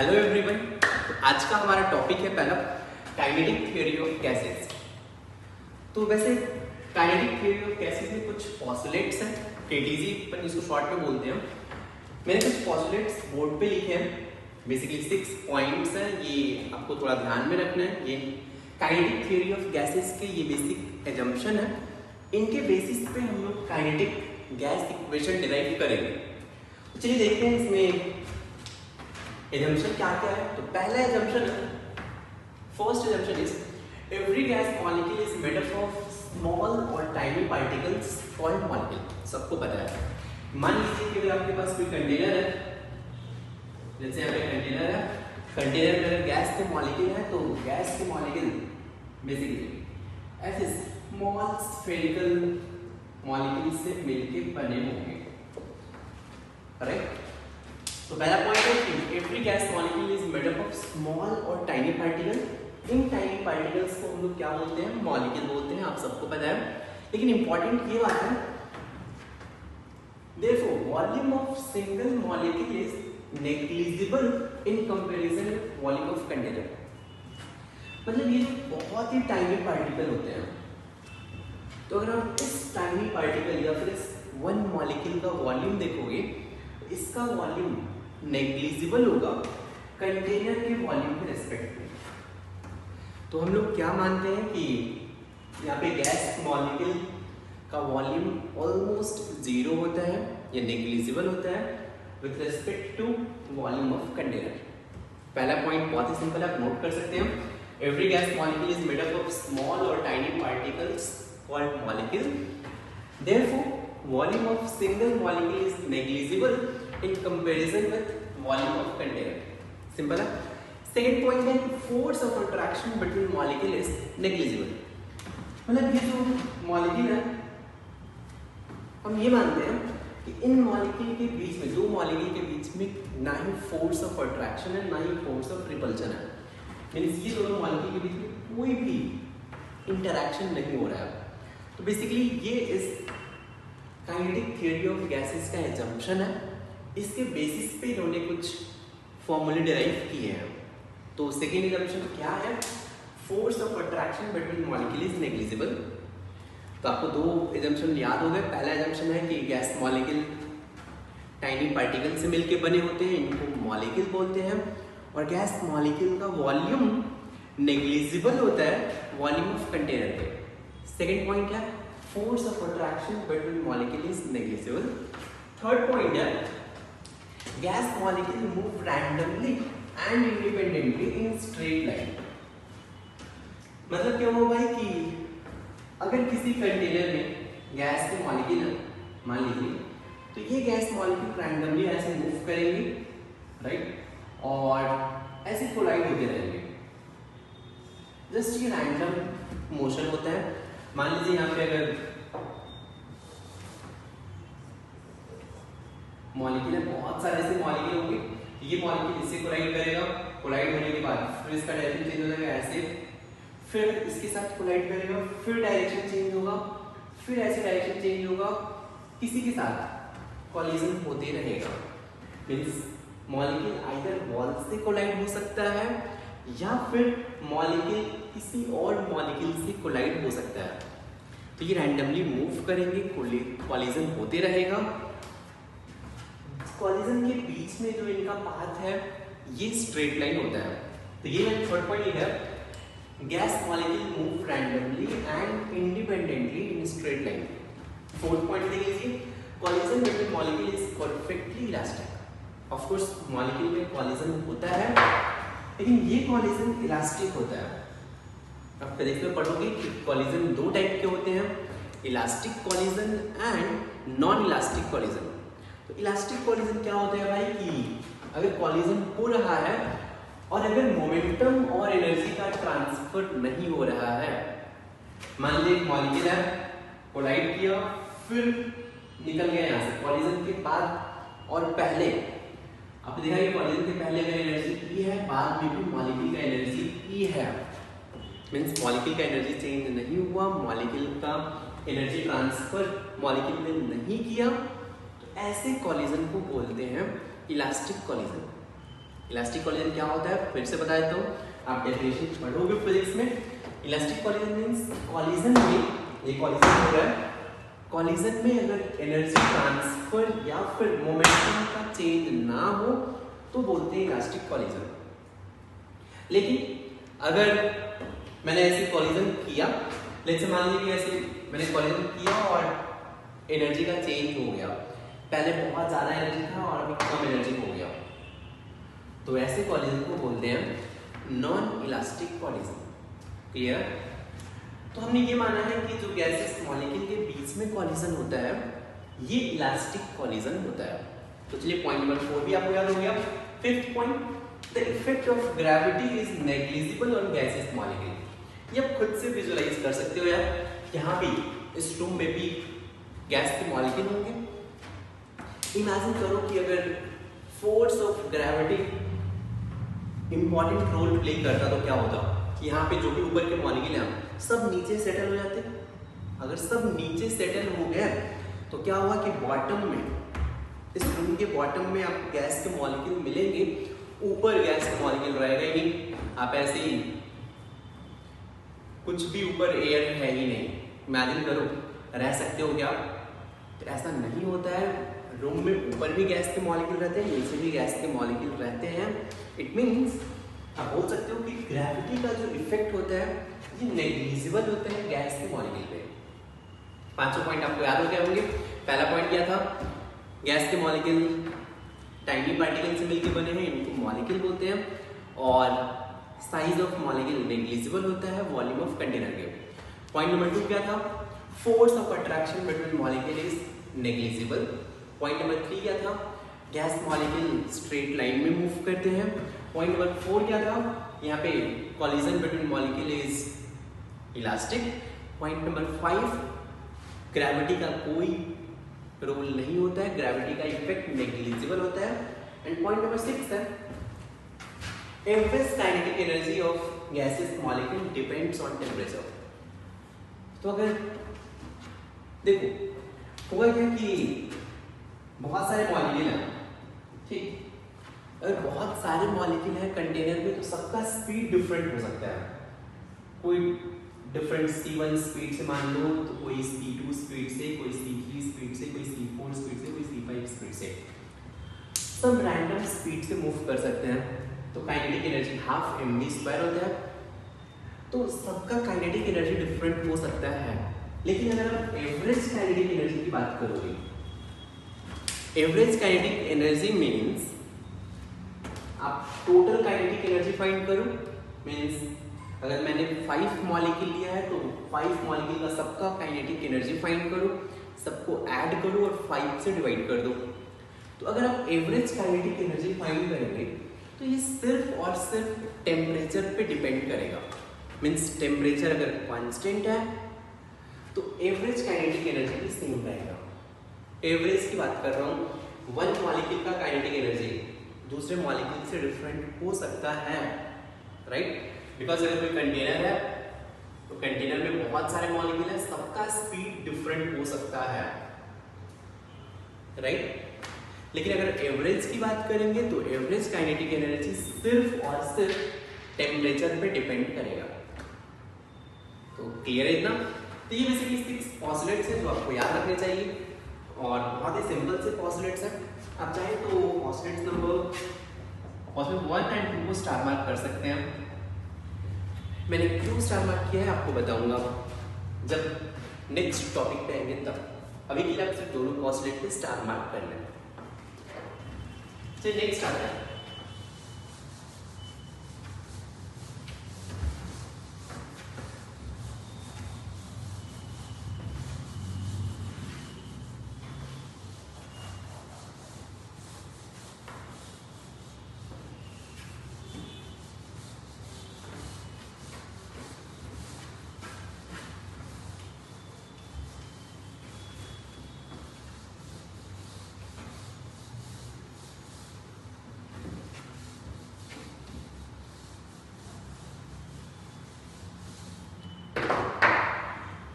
Hello everyone. आज का हमारा टॉपिक है पहला काइनेटिक थ्योरी ऑफ गैसेस। तो वैसे काइनेटिक थ्योरी ऑफ गैसेस में कुछ पॉस्टुलेट्स हैं, केटीजी अपन इसको शॉर्ट में बोलते हैं। मैंने कुछ पॉस्टुलेट्स बोर्ड पे लिखे हैं, बेसिकली 6 पॉइंट्स हैं, ये आपको थोड़ा ध्यान में रखना है। ये काइनेटिक थ्योरी ऑफ गैसेस के ये बेसिक एजम्पशन है, इनके बेसिस पे हम लोग काइनेटिक गैस इक्वेशन डिराइव करेंगे। चलिए देखते हैं इसमें एजम्पशन क्या क्या है। तो पहला एजम्पशन है, first assumption is every gas molecule is made up of small और टाइनी पार्टिकल्स कॉल्ड मॉलिक्यूल। सबको पता है। मान लीजिए कि अगर आपके पास कोई कंटेनर है, जैसे यहाँ पे कंटेनर है, कंटेनर में अगर गैस के मॉलिक्यूल है तो गैस के मॉलिक्यूल बेसिकली ऐसे स्मॉल स्फेरिकल मॉलिक्यूल से मिलके बने होंगे, राइट। तो पहला पॉइंट है कि every gas molecule is made up of small और टाइनी पार्टिकल। इन टाइनी पार्टिकल्स को हम लोग क्या बोलते हैं? मॉलिक्यूल बोलते हैं, आप सबको पता है। लेकिन इंपॉर्टेंट ये बात है, therefore volume of single molecule is negligible in comparison with volume of container। मतलब ये बहुत ही टाइनी पार्टिकल होते हैं, तो अगर आप इस टाइनी पार्टिकल या फिर इस वन मॉलिक्यूल का वॉल्यूम देखोगे, इसका वॉल्यूम नेग्लिजिबल होगा कंटेनर के वॉल्यूम के रेस्पेक्ट में। तो हम लोग क्या मानते हैं कि यहाँ पे गैस मॉलिक्यूल का वॉल्यूम ऑलमोस्ट जीरो होता है या नेग्लिजिबल होता है with respect to volume of container. पहला पॉइंट बहुत ही सिंपल, आप नोट कर सकते हैं। Every gas molecule is made up of small और tiny particles called molecule, therefore volume of single molecule is negligible in comparison with volume of container। Simple है। Second point है force of attraction between molecule is negligible. मतलब ये जो molecule है, हम ये मानते हैं कि इन मॉलिक्यूल के बीच में, दो मॉलिक्यूल के बीच में ना ही फोर्स ऑफ अट्रैक्शन है ना ही फोर्स ऑफ रिपल्शन है। मीन्स ये दोनों मॉलिक्यूल के बीच में कोई भी इंटरैक्शन नहीं हो रहा है। तो बेसिकली ये इस काइनेटिक थ्योरी ऑफ गैसेस का एजम्पशन है। इसके बेसिस पे इन्होंने कुछ फॉर्मूले डिराइव किए हैं। तो सेकेंड एजम्पशन क्या है? Force of attraction between molecule is negligible. तो आपको दो एजम्पशन याद हो गए। पहला एजम्पशन है कि गैस मॉलिक्यूल टाइनी पार्टिकल से मिलके बने होते हैं, इनको मॉलिक्यूल बोलते हैं। और गैस मॉलिक्यूल का वॉल्यूम नेग्लिजिबल होता है वॉल्यूम ऑफ कंटेनर पे। सेकेंड पॉइंट है force of attraction between molecule is negligible। third point है gas molecule move randomly and independently in straight line। मतलब क्या हुआ भाई कि अगर किसी कंटेनर में गैस के मॉलिक्यूल है, मान लीजिए, तो ये गैस मॉलिक्यूल रैंडमली ऐसे मूव करेंगे, राइट, और ऐसे कोलाइड होते रहेंगे। जस्ट ये रैंडम मोशन होता है। मान लीजिए यहाँ पे अगर मॉलिक्यूल है, बहुत सारे ऐसे मॉलिक्यूल होंगे, ये मॉलिक्यूल इससे कोलाइड करेगा, कोलाइड होने के बाद फिर इसका डायरेक्शन चेंज हो जाएगा ऐसे, फिर इसके साथ कोलाइड करेगा, फिर डायरेक्शन चेंज होगा, फिर ऐसे डायरेक्शन चेंज होगा, किसी के साथ कोलिजन होते रहेगा। मींस मॉलिक्यूल आइदर वॉल से कोलाइड हो सकता है या फिर मॉलिक्यूल किसी और मॉलिक्यूल से कोलाइड हो सकता है। तो ये रैंडमली मूव करेंगे, कोलिजन होते रहेगा। कोलिजन के बीच में जो इनका पाथ है ये स्ट्रेट लाइन होता है। तो ये थर्ड पॉइंट है gas molecule move randomly and independently in straight line. Fourth point देख लीजिए, collision between molecule is perfectly elastic. Of course molecule में कोलिजन होता है, लेकिन ये कोलिजन इलास्टिक होता है। आप फिजिक्स में पढ़ोगे कि कोलिजन दो टाइप के होते हैं, elastic collision and non elastic collision. तो इलास्टिक कोलिजन क्या होता है भाई कि अगर कोलिजन हो रहा है और अगर मोमेंटम और एनर्जी का ट्रांसफर नहीं हो रहा है, मान लीजिए मॉलिक्यूल है, कोलाइड किया, फिर निकल गया यहाँ से। कोलिजन के बाद और पहले आपने देखा कि कोलिजन के पहले अगर एनर्जी ई है, बाद में भी मॉलिक्यूल का एनर्जी ई है। मीन्स मॉलिक्यूल का एनर्जी चेंज नहीं हुआ, मॉलिक्यूल का एनर्जी ट्रांसफर मॉलिक्यूल ने नहीं किया, तो ऐसे कोलिजन को बोलते हैं इलास्टिक कोलिजन। इलास्टिक कॉलिजन क्या होता है फिर से बता देता हूँ, आप डेफिनेशन पढ़ोगे फिजिक्स में। इलास्टिक कॉलिजन मींस कॉलिजन में, ये कॉलिजन हो रहा है, कॉलिजन में अगर एनर्जी ट्रांसफर या फिर मोमेंटम का चेंज ना हो तो बोलते हैं इलास्टिक कॉलिजन। लेकिन अगर मैंने ऐसे कॉलिजन किया, लेट्स मान लीजिए कि ऐसे मैंने कॉलिजन किया और एनर्जी का चेंज हो गया, पहले बहुत ज़्यादा एनर्जी था और अभी कम एनर्जी हो गया, तो ऐसे कॉलिजन को बोलते हैं नॉन इलास्टिक कॉलिजन। क्लियर? तो हमने ये माना है कि जो गैसेस मॉलिक्यूल के बीच में कॉलिजन होता है ये इलास्टिक कॉलिजन होता है। तो चलिए पॉइंट नंबर 4 भी आपको याद हो गया। Fifth point, the effect of gravity is negligible on gases molecule. ये आप खुद से विजुअलाइज कर सकते हो यार, यहाँ भी इस रूम में भी गैस के मॉलिक्यूल होंगे। इमेजिन करो कि अगर force of gravity important role play करता तो क्या होता कि यहाँ पे जो भी ऊपर के मॉलिक्यूल हैं सब नीचे सेटल हो जाते। अगर सब नीचे सेटल हो गए तो क्या हुआ कि बॉटम में, इस रूम के बॉटम में आपको गैस के मॉलिक्यूल मिलेंगे, ऊपर गैस के मॉलिक्यूल रहेगा ही नहीं। आप ऐसे ही कुछ भी ऊपर एयर है ही नहीं, इमेजिन करो रह सकते हो क्या? तो ऐसा नहीं होता है। रूम में ऊपर भी गैस के मॉलिक्यूल रहते हैं, नीचे भी गैस के मॉलिक्यूल रहते हैं। इट मीन्स आप बोल सकते हो कि ग्रेविटी का जो इफेक्ट होता है ये नेग्लिजिबल होता है गैस के मॉलिक्यूल पे। पांचों पॉइंट आपको याद हो गए होंगे। पहला पॉइंट क्या था? गैस के मॉलिक्यूल टाइनी पार्टिकल से मिलकर बने हैं, इनको मॉलिक्यूल बोलते हैं। और साइज ऑफ मॉलिक्यूल नेग्लिजिबल होता है वॉल्यूम ऑफ कंटेनर के। पॉइंट नंबर 2 क्या था? Force of attraction between molecule is negligible. Point number 3 क्या था? गैस मॉलिक्यूल स्ट्रेट लाइन में मूव करते हैं। पॉइंट नंबर 4 क्या था? यहाँ पे collision between molecule is elastic. Point number 5, gravity का कोई रोल नहीं होता है, ग्रेविटी का इफेक्ट नेग्लिजिबल होता है। एंड पॉइंट नंबर 6 है average kinetic energy of gases molecule depends on temperature. तो अगर देखो हुआ क्या कि बहुत सारे मॉलिक्यूल हैं, ठीक, अगर बहुत सारे मॉलिक्यूल हैं कंटेनर में तो सबका स्पीड डिफरेंट हो सकता है। कोई डिफरेंट C1 स्पीड से मान लो, तो कोई C2 स्पीड से, कोई C3 स्पीड से, कोई C4 स्पीड से, कोई C5 स्पीड से, सब रैंडम स्पीड से मूव कर सकते हैं। तो काइनेटिक एनर्जी हाफ mv² होता है। तो सबका काइनेटिक एनर्जी डिफरेंट हो सकता है। लेकिन अगर आप एवरेज काइनेटिक एनर्जी की बात करोगे, एवरेज काइनेटिक एनर्जी मीन्स आप टोटल काइनेटिक एनर्जी फाइंड करो। मीन्स अगर मैंने 5 मॉलिक्यूल लिया है तो 5 मॉलिक्यूल का सबका काइनेटिक एनर्जी फाइंड करो, सबको ऐड करो और 5 से डिवाइड कर दो। तो अगर आप एवरेज काइनेटिक एनर्जी फाइंड करेंगे तो ये सिर्फ और सिर्फ टेम्परेचर पे डिपेंड करेगा। मीन्स टेम्परेचर अगर कांस्टेंट है तो एवरेज काइनेटिक एनर्जी भी सेम रहेगा। एवरेज की बात कर रहा हूँ, 1 मॉलिक्यूल का काइनेटिक एनर्जी दूसरे मॉलिक्यूल से डिफरेंट हो सकता है, राइट? बिकॉज अगर कोई कंटेनर है तो कंटेनर में बहुत सारे मॉलिक्यूल है, सबका स्पीड डिफरेंट हो सकता है, राइट? लेकिन अगर एवरेज की बात करेंगे तो एवरेज काइनेटिक एनर्जी सिर्फ और सिर्फ टेम्परेचर पे डिपेंड करेगा। तो क्लियर है इतना? तो ये बेसिकली 6 पॉस्टुलेट्स हैं जो आपको याद रखने चाहिए और बहुत ही सिंपल से पॉस्टुलेट्स हैं। आप चाहें तो पॉस्टुलेट्स नंबर 1 एंड 2 को स्टार मार्क कर सकते हैं। मैंने क्यों स्टार मार्क किया है आपको बताऊंगा जब नेक्स्ट टॉपिक पे आएंगे तब। अभी के लिए आप सिर्फ दोनों पॉस्टुलेट पे स्टार मार्क कर लें। चलिए नेक्स्ट आता है।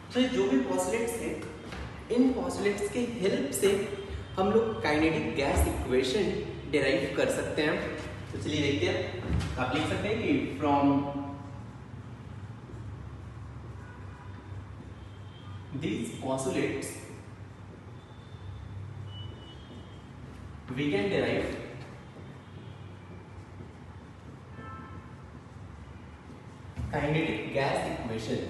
तो जो भी पॉस्टुलेट्स हैं, इन पॉस्टुलेट्स के हेल्प से हम लोग काइनेटिक गैस इक्वेशन डिराइव कर सकते हैं। तो चलिए देखते हैं। आप लिख सकते हैं कि from these postulates we can derive kinetic gas equation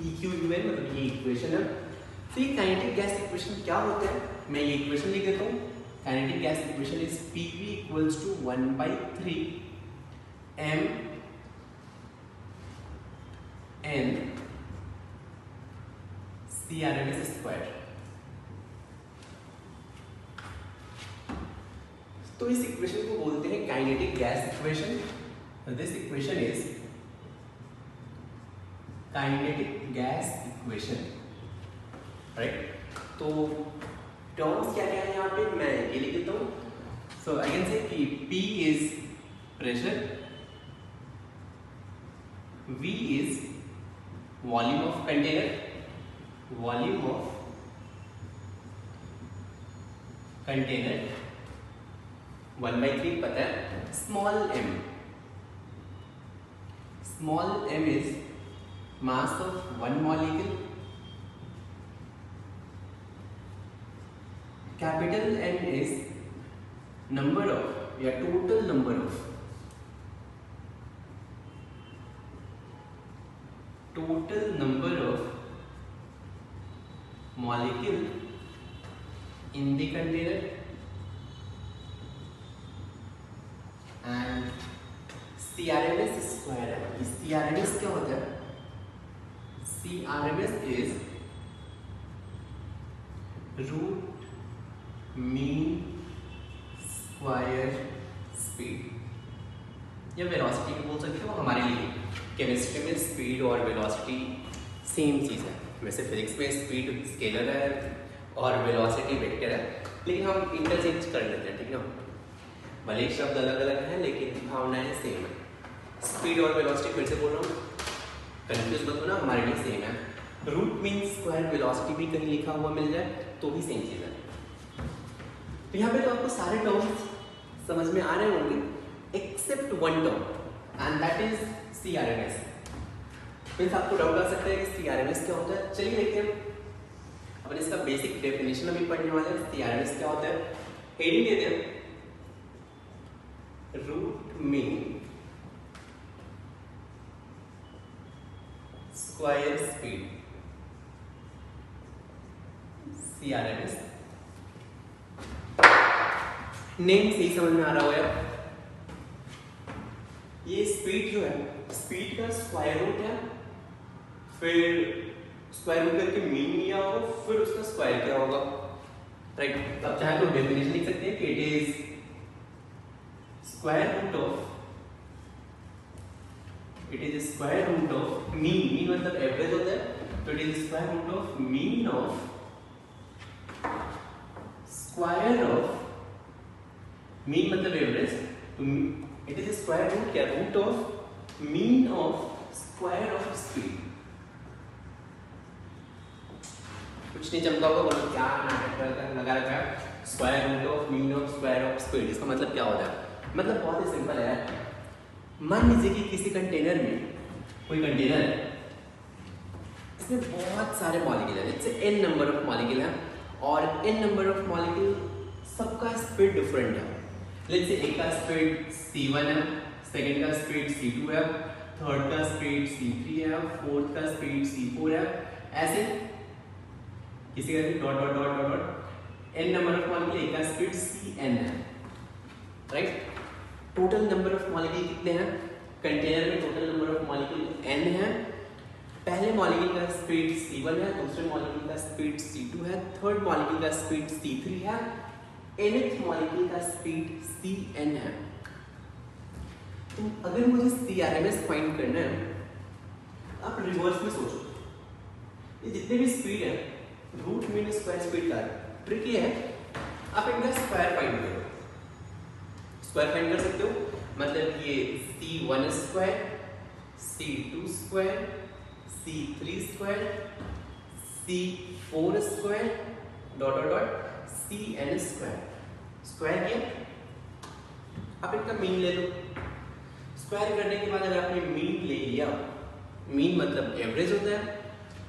EQUN, मतलब ये इक्वेशन है। तो ये काइनेटिक गैस इक्वेशन क्या होता है, मैं ये इक्वेशन लिख देता हूँ। Kinetic gas equation is PV equals to 1/3 m n CRMS square. तो इस इक्वेशन को बोलते हैं kinetic gas equation. This equation is kinetic gas equation, right. तो टर्म्स क्या क्या है यहाँ पे, मैं ये लिख देता हूँ। सो आई कैन से कि P is pressure, V is volume of container, volume of container 1/3 पता है। Small m is mass of one molecule, capital N is number of या total number of molecule in the container, and CRMS square है। CRMS क्या होता है, CRMS is root mean square speed या velocity भी बोल सकते हो। हमारे लिए केमिस्ट्री में स्पीड और वेलोसिटी सेम चीज़ है। वैसे फिजिक्स में स्पीड स्केलर है और वेलोसिटी वेक्टर है, लेकिन हम इंटरचेंज कर लेते हैं, ठीक ना। भले ही शब्द अलग अलग हैं लेकिन भावनाएं सेम है। स्पीड और वेलोसिटी फिर से बोल रहा हूँ, कंफ्यूज मत होना, हमारे लिए सेम है। रूट मीन स्क्वायर वेलोसिटी भी कहीं लिखा हुआ मिल जाए तो भी सेम चीज़ है। तो यहाँ पे तो आपको सारे टर्म्स समझ में आ रहे होंगे except one term and that is CRMS। फिर आपको डाउट आ सकता है कि CRMS क्या होता है। चलिए देखते हैं, अपन इसका बेसिक डेफिनेशन अभी पढ़ने वाले हैं। CRMS क्या होता है, हेडिंग देते हैं, root mean square speed, CRMS। Name से ही समझ में आ रहा होगा, ये स्पीड जो है, स्पीड का स्क्वायर रूट है, फिर स्क्वायर रूट करके मीन लिया होगा, फिर उसका स्क्वायर क्या होगा, राइट। अब चाहे तो डेफिनेशन लिख सकते हैं कि it is square root of, it is square root of mean मतलब एवरेज होता है, तो it is square root of mean of square of, mean मतलब एवरेज, तो इट इज स्क्वायर रूट क्या, root of mean of square of speed. कुछ नहीं चमका होगा, बोलो क्या नाटक लगा रखा है, square root of mean of square of speed. इसका मतलब क्या होता है, मतलब बहुत ही सिंपल है। मान लीजिए कि किसी कंटेनर में, कोई कंटेनर है, इसमें बहुत सारे मॉलिक्यूल हैं, जैसे n नंबर ऑफ मॉलिक्यूल हैं, और n नंबर ऑफ मॉलिक्यूल सबका स्पीड डिफरेंट है। लेट्स से एक का स्पीड C1 है, सेकंड का स्पीड C2 है, थर्ड का स्पीड C3 है, फोर्थ का स्पीड C4 है, ऐसे किसी का भी dot dot dot dot dot n number of molecule, एक का स्पीड Cn है, right. Total number of molecule कितने हैं कंटेनर में, total number of molecule n है। पहले मॉलिक्यूल का स्पीड C1 है, दूसरे मॉलिक्यूल का स्पीड C2 है, थर्ड मॉलिक्यूल का स्पीड C3 है, nth मॉलिक्यूल का स्पीड Cn है। तो अगर मुझे CRMS फाइंड करना है, आप रिवर्स में सोचो, ये जितने भी स्पीड है, रूट मीन स्क्वायर स्पीड का ट्रिक ये है, आप इनका स्क्वायर फाइंड करो। स्क्वायर फाइंड कर सकते हो, मतलब ये C1 square, C2 square, C3 square, C4 square, dot dot dot Cn square. Square किया, अब इनका मीन ले लो। स्क्वायर करने के बाद अगर आपने मीन ले लिया, मीन मतलब एवरेज होता है,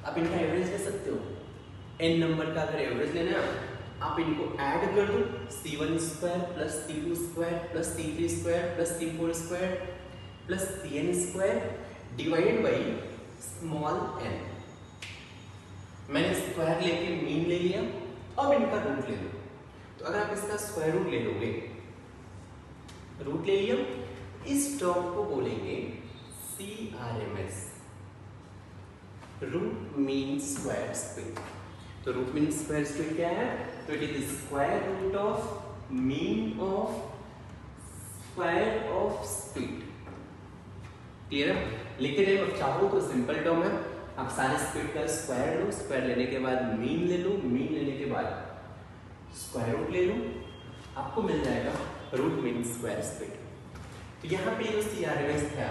आप इनका एवरेज ले सकते हो। n नंबर का अगर एवरेज लेना है आप इनको ऐड कर दो, c1 square plus c2 square plus c3 square plus c4 square plus cn square divided by small n। मैंने स्क्वायर लेके मीन ले लिया, अब इनका रूट ले लो। तो अगर आप इसका स्क्वायर रूट ले लोगे, रूट ले लिया, इस टर्म को बोलेंगे CRMS, root mean square square. तो रूट मीन स्क्वायर स्क्वेयर क्या है? तो it is square root of mean of square of speed. Clear है? लिखते टाइम अब चाहो तो सिंपल टर्म है, आप सारे स्पीड का स्क्वायर लो, स्क्वायर लेने के बाद मीन ले लो, मीन लेने के बाद स्क्वायर रूट ले लो, आपको मिल जाएगा रूट मीन स्क्वायर स्पीड। तो यहाँ पे जो CRMS था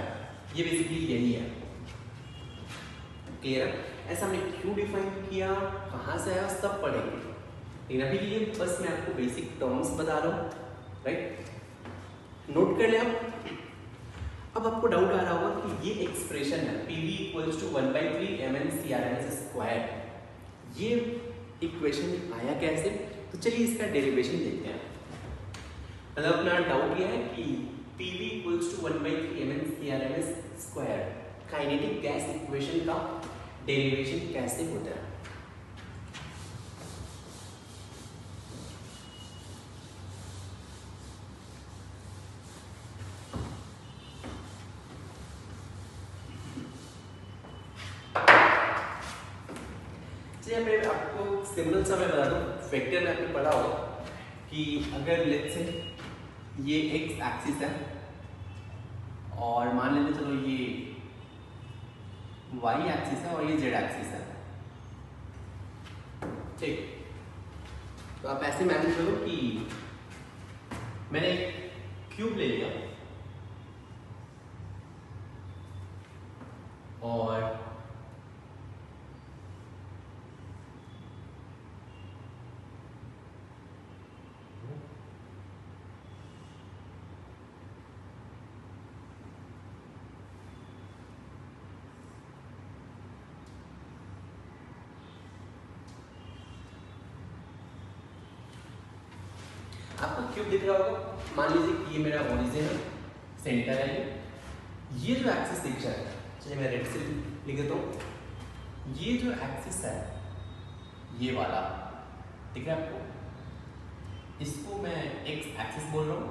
ये बेसिकली यही है। क्लियर है? ऐसा हमने क्यों डिफाइन किया, कहाँ से आया, सब पढ़ेंगे, लेकिन अभी के लिए बस मैं आपको बेसिक टर्म्स बता रहा हूँ। राइट, नोट कर ले आप। अब आपको डाउट आ रहा होगा कि ये एक्सप्रेशन है PV equals to 1/3 mn CRMS square, ये इक्वेशन आया कैसे? तो चलिए इसका डेरिवेशन देखते हैं। मतलब अपना डाउट ये है कि PV equals to 1/3 mn CRMS square kinetic gas equation का डेरिवेशन कैसे होता है। चलिए मैं आपको सिंपल सा मैं बता दूं, वेक्टर में आपने पढ़ा होगा कि अगर लेट्स से ये एक्स एक्सिस है और मान लेते चलो ये y एक्सिस है और ये z एक्सिस है, ठीक। तो आप ऐसे इमेजिन करो कि मैंने एक क्यूब ले लिया और आपको क्यूब दिख रहा होगा। मान लीजिए कि ये मेरा ओरिजिन है, सेंटर है ये जो एक्सिस दिख रहा है, चलिए मैं रेड से लिख देता हूँ। ये जो एक्सिस है ये वाला दिख रहा है आपको, इसको मैं एक्स एक्सिस बोल रहा हूँ।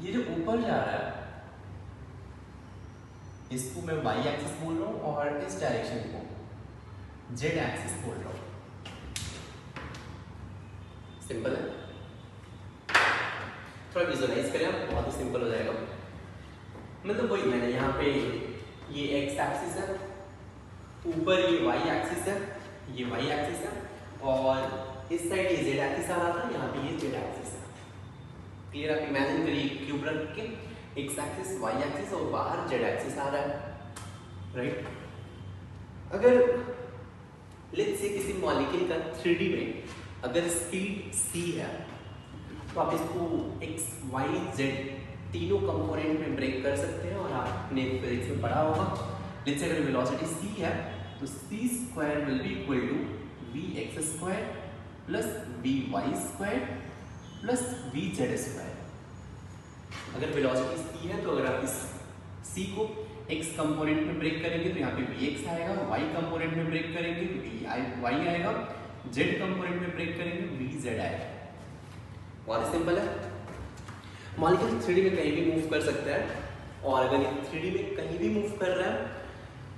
ये जो ऊपर जा रहा है इसको मैं वाई एक्सिस बोल रहा हूँ और इस डायरेक्शन को जेड एक्सिस बोल रहा हूँ। सिंपल है, थोड़ा विजुअलाइज करें आप, बहुत ही सिंपल हो जाएगा। मतलब वही मैंने यहाँ पे ये एक्स एक्सिस है, ऊपर ये वाई एक्सिस है, ये वाई एक्सिस है और इस साइड ये जेड एक्सिस आ रहा था, यहाँ पे ये जेड एक्सिस है। क्लियर? आप इमेजिन करिए क्यूब रख के एक्स एक्सिस वाई एक्सिस और बाहर जेड एक्सिस आ रहा है। राइट, अगर लेट्स से किसी मॉलिक्यूल का 3D में अगर स्पीड c है तो आप इसको x, y, z तीनों कंपोनेंट में ब्रेक कर सकते हैं। और आपने फिजिक्स में पढ़ा होगा, लेट्स से अगर वेलोसिटी c है तो c square will be equal to vx square plus vy square plus vz square. अगर वेलोसिटी c है तो अगर आप इस c को x कंपोनेंट में ब्रेक करेंगे तो यहाँ पे vx आएगा, y कंपोनेंट में ब्रेक करेंगे तो vy आएगा, z कंपोनेंट में ब्रेक करेंगे vz आएगा। बहुत सिंपल है। मॉलिक्यूल 3D में कहीं भी मूव कर सकता है और अगर ये 3D में कहीं भी मूव कर रहा है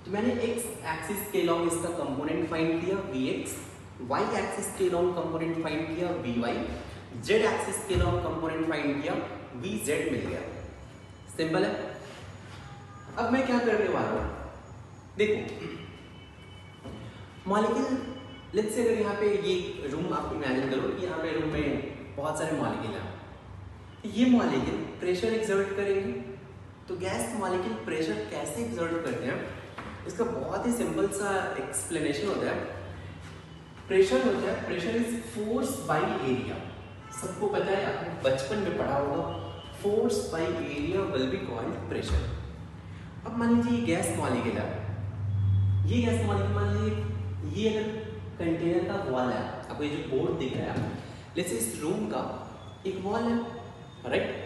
तो मैंने x एक्सिस के लॉन्ग इसका कंपोनेंट फाइंड किया vx, y एक्सिस के लॉन्ग कंपोनेंट फाइंड किया vy, z एक्सिस के लॉन्ग कंपोनेंट फाइंड किया vz मिल गया। सिंपल है। अब मैं क्या करने वाला हूँ, देखो मॉलिक्यूल लेट्स से अगर यहाँ पे ये रूम आप इमेजिन करो कि यहाँ पे रूम में बहुत सारे मॉलिक्यूल हैं, ये मॉलिक्यूल प्रेशर एक्सर्ट करेंगे। तो गैस मॉलिक्यूल प्रेशर कैसे एक्सर्ट करते हैं, इसका बहुत ही सिंपल सा एक्सप्लेनेशन होता है। प्रेशर होता है, pressure is force by area. सबको पता है, आपने बचपन में पढ़ा होगा, force by area will be called pressure. अब मान लीजिए ये गैस मॉलिक्यूल है, ये गैस मॉलिक्यूल मान लीजिए ये अगर कंटेनर का वॉल है, आपको ये जो बोर्ड दिख रहा है, जैसे इस रूम का एक वॉल है, राइट?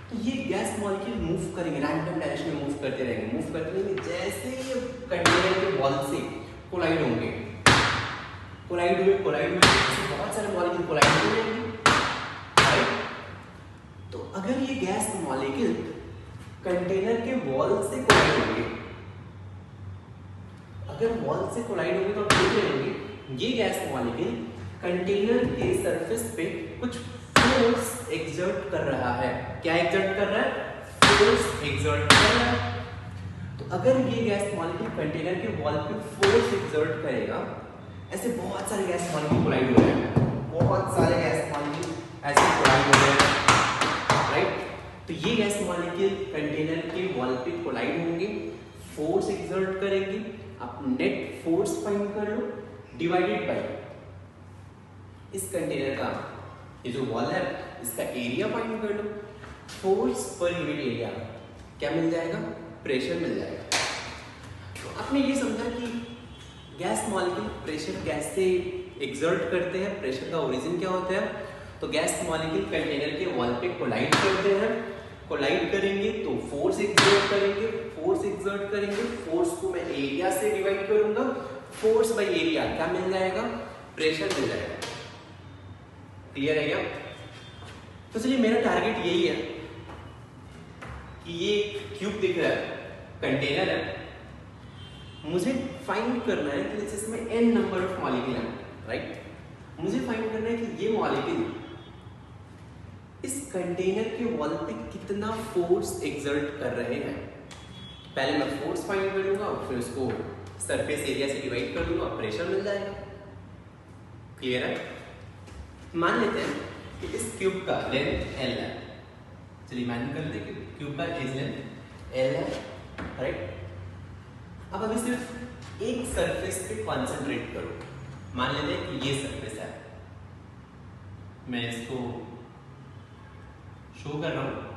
तो ये गैस मॉलिक्यूल मूव करेंगे, रैंडम डायरेक्शन में मूव करते रहेंगे, जैसे ये कंटेनर के वॉल से कोलाइड होंगे, कोलाइड हुए बहुत सारे मॉलिक्यूल कोलाइड हो जाएंगे, राइट? तो अगर ये गैस मॉलिक्यूल कंटेनर के वॉल से कोलाइड होंगे, अगर वॉल से कोलाइड होंगे तो आप देख रहे होंगे ये गैस मॉलिक्यूल कंटेनर के सरफेस पे कुछ फोर्स एक्सर्ट कर रहा है। क्या एक्सर्ट कर रहा है? फोर्स एक्सर्ट कर रहा है। तो अगर ये गैस मॉलिक्यूल कंटेनर के वॉल पे फोर्स एक्सर्ट करेगा, ऐसे बहुत सारे गैस मॉलिक्यूल कोलाइड हो जाएंगे, बहुत सारे गैस मॉलिक्यूल ऐसे कोलाइड हो जाएंगे, राइट? तो ये गैस मॉलिक्यूल कंटेनर के वॉल पे कोलाइड होंगे, फोर्स एक्सर्ट करेंगे। आप नेट फोर्स फाइंड कर लो डिवाइडेड बाय इस कंटेनर का ये जो वॉल है इसका एरिया फाइंड कर लो। फोर्स पर यूनिट एरिया क्या मिल जाएगा? प्रेशर मिल जाएगा। तो आपने ये समझा कि गैस मॉलिक्यूल प्रेशर कैसे एक्सर्ट करते हैं, प्रेशर का ओरिजिन क्या होता है। तो गैस मॉलिक्यूल कंटेनर के वॉल पे कोलाइड करते हैं, कोलाइड करेंगे तो फोर्स एक्सर्ट करेंगे, फोर्स एक्सर्ट करेंगे, फोर्स को मैं एरिया से डिवाइड करूंगा, फोर्स बाय एरिया क्या मिल जाएगा? प्रेशर मिल जाएगा। क्लियर है क्या? तो चलिए मेरा टारगेट यही है कि ये क्यूब दिख रहा है, कंटेनर है, मुझे फाइंड करना है कि इसमें n नंबर ऑफ मॉलिक्यूल है, राइट? मुझे फाइंड करना है कि ये मॉलिक्यूल इस कंटेनर के वॉल पे कितना फोर्स एक्सर्ट कर रहे हैं। पहले मैं फोर्स फाइंड कर लूंगा, फिर उसको सरफेस एरिया से डिवाइड कर दूंगा, प्रेशर मिल जाएगा। क्लियर है? मान लेते हैं कि इस क्यूब का लेंथ L है, चलिए मान कर लेते हैं क्यूब का एज लेंथ L है, राइट? अब अभी सिर्फ एक सरफेस पे कंसंट्रेट करो। मान लेते हैं कि ये सरफेस है, मैं इसको शो कर रहा हूं।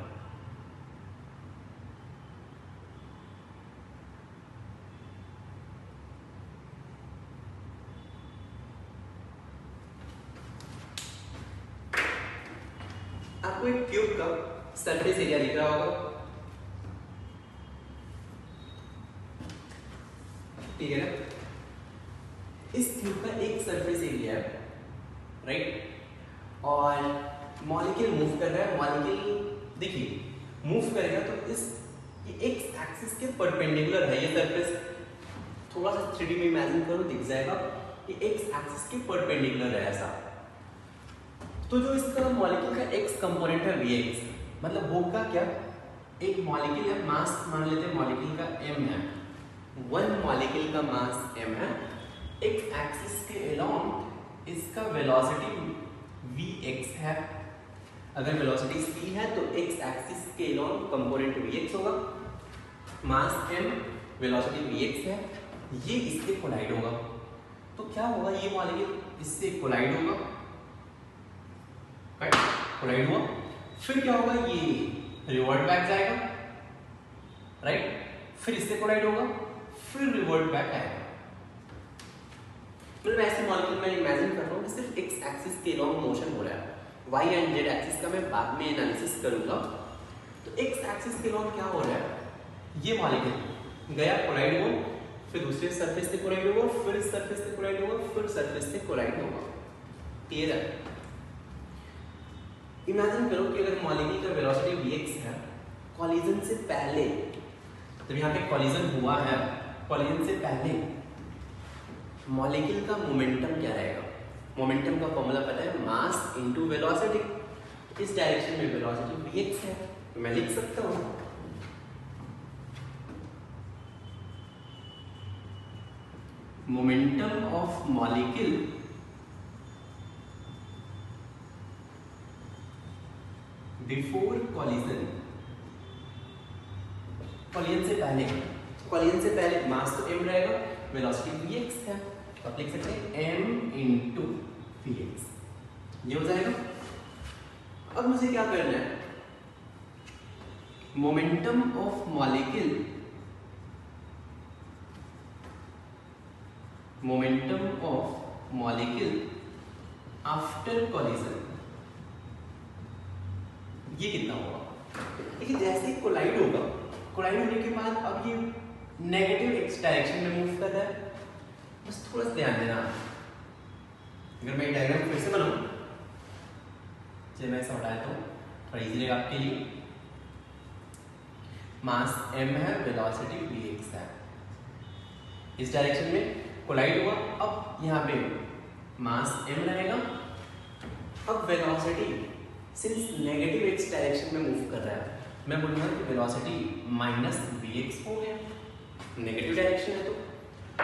आपको एक क्यूब का सरफेस एरिया दिख रहा होगा, ठीक है ना? इस क्यूब का एक सरफेस एरिया है, राइट? और मॉलिक्यूल मूव कर रहा है, मॉलिक्यूल देखिए मूव करेगा तो इस एक्स एक्सिस के परपेंडिकुलर है ये सरफेस। थोड़ा सा 3D में इमेजिन करो, दिख जाएगा कि एक्स एक्सिस के परपेंडिकुलर है ऐसा। तो जो इसका मॉलिक्यूल का एक्स कंपोनेंट है Vx, मतलब होगा क्या? एक मॉलिक्यूल है, मास मान लेते हैं मॉलिक्यूल का m है, वन मॉलिक्यूल का मास m है, एक्स एक्सिस के अलोंग इसका वेलोसिटी Vx है। अगर वेलोसिटी c है तो एक्स एक्सिस के अलोंग कंपोनेंट Vx होगा, मास m, वेलोसिटी Vx है, ये इससे कोलाइड होगा। तो क्या होगा? ये मॉलिक्यूल इससे कोलाइड होगा, कोलाइड हुआ, फिर क्या होगा? ये रिवर्ट बैक जाएगा, राइट? फिर इससे कोलाइड होगा, फिर रिवर्ट बैक आएगा। मतलब ऐसे मॉलिक्यूल मैं इमेजिन कर रहा हूँ कि सिर्फ एक्स एक्सिस के अलोंग मोशन हो रहा है, वाई एंड जेड एक्सिस का मैं बाद में एनालिसिस करूंगा। तो एक्स एक्सिस के अलोंग क्या हो रहा है? ये मॉलिक्यूल गया, कोलाइड हुआ, फिर दूसरे सरफेस से कोलाइड होगा, फिर इस सरफेस से कोलाइड होगा, फिर सरफेस से कोलाइड होगा। क्लियर है? इमेजिन करो कि अगर मॉलिक्यूल का वेलोसिटी Vx है, कॉलिजन से पहले, जब यहाँ पे कॉलिजन हुआ है, कॉलिजन से पहले मॉलिक्यूल का मोमेंटम क्या रहेगा? मोमेंटम का फॉर्मूला पता है, मास इनटू वेलोसिटी। इस डायरेक्शन में वेलोसिटी Vx है, तो मैं लिख सकता हूँ momentum of molecule before collision, collision से पहले, कॉलिजन से पहले मास तो m रहेगा, वेलोसिटी Vx है, तो आप लिख सकते हैं m इंटू Vx, ये हो जाएगा। अब मुझे क्या करना है, momentum of molecule, momentum of molecule after collision, ये कितना होगा? देखिए जैसे ही कोलाइड होगा, कोलाइड होने के बाद अब ये नेगेटिव एक्स डायरेक्शन में मूव कर रहा है, बस थोड़ा सा ध्यान देना। अगर मैं डायग्राम फिर से बनाऊं, चलिए मैं ऐसा हटाया तो थोड़ा इजी रहेगा आपके लिए। मास m है, वेलोसिटी vx है, इस डायरेक्शन में कोलाइड हुआ, अब यहाँ पे मास m रहेगा, अब velocity since negative x direction में मूव कर रहा है, मैं बोलूँगा कि वेलोसिटी माइनस vx हो गया, नेगेटिव डायरेक्शन है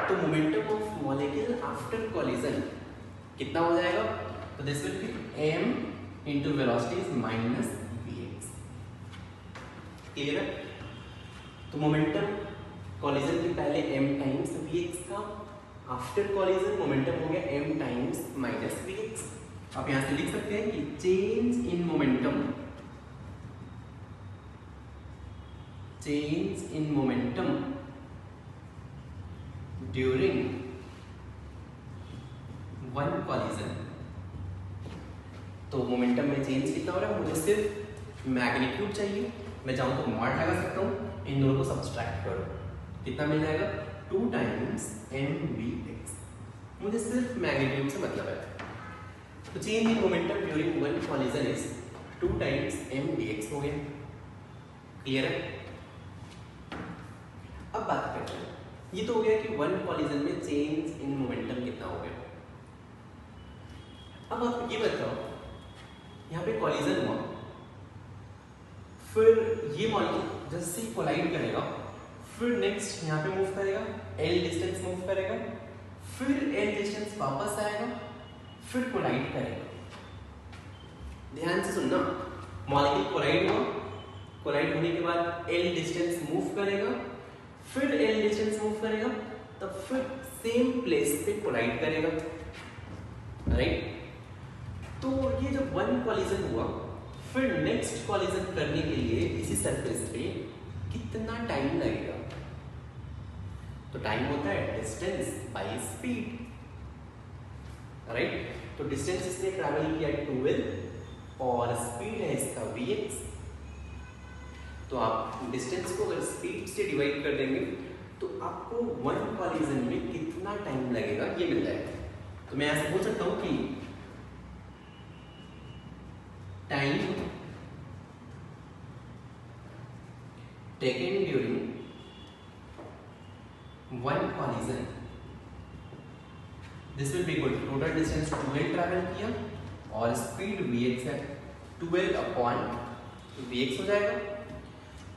तो momentum of molecule after collision कितना हो जाएगा? तो this will B m into velocity is minus vx। Clear है? तो मोमेंटम कॉलिजन के पहले m टाइम्स vx था, आफ्टर कॉलिजन मोमेंटम हो गया m टाइम्स माइनस vx। आप यहां से लिख सकते हैं कि change in momentum, change in momentum during one collision. तो मोमेंटम में चेंज कितना हो रहा है? मुझे सिर्फ मैग्नीट्यूड चाहिए, मैं चाहूँ तो मॉड लगा सकता हूँ, इन दोनों को सब्सट्रैक्ट करो, कितना मिल जाएगा? 2 टाइम्स mvx। मुझे सिर्फ मैग्नीट्यूड से मतलब है, तो change in momentum during one collision is 2 times mvx हो गया। क्लियर है? अब बात करते हैं, ये तो हो गया कि वन कॉलिजन में चेंज इन मोमेंटम कितना हो गया। अब आप ये बताओ, यहाँ पे कॉलिजन हुआ, फिर ये मॉलिक्यूल जैसे ही कोलाइड करेगा, फिर नेक्स्ट यहाँ पे मूव करेगा, l डिस्टेंस मूव करेगा, फिर l डिस्टेंस वापस आएगा, फिर कोलाइड करेगा। ध्यान से सुनना, मॉलिक्यूल कोलाइड हुआ, कोलाइड होने के बाद l डिस्टेंस मूव करेगा, फिर l डिस्टेंस मूव करेगा, तब फिर सेम प्लेस पे कोलाइड करेगा, राइट? तो ये जब वन कॉलिजन हुआ, फिर नेक्स्ट कॉलिजन करने के लिए इसी सरफेस पे कितना टाइम लगेगा? तो टाइम होता है डिस्टेंस बाय स्पीड, राइट? तो डिस्टेंस इसने ट्रैवल किया 12 और स्पीड है इसका vx। तो आप डिस्टेंस को अगर स्पीड से डिवाइड कर देंगे तो आपको वन कॉलिजन में कितना टाइम लगेगा ये मिल जाएगा। तो मैं ऐसे बोल सकता हूँ कि time taken during one collision, this will be equal to total distance 12 travel किया और स्पीड vx है 12 अपॉन vx हो जाएगा।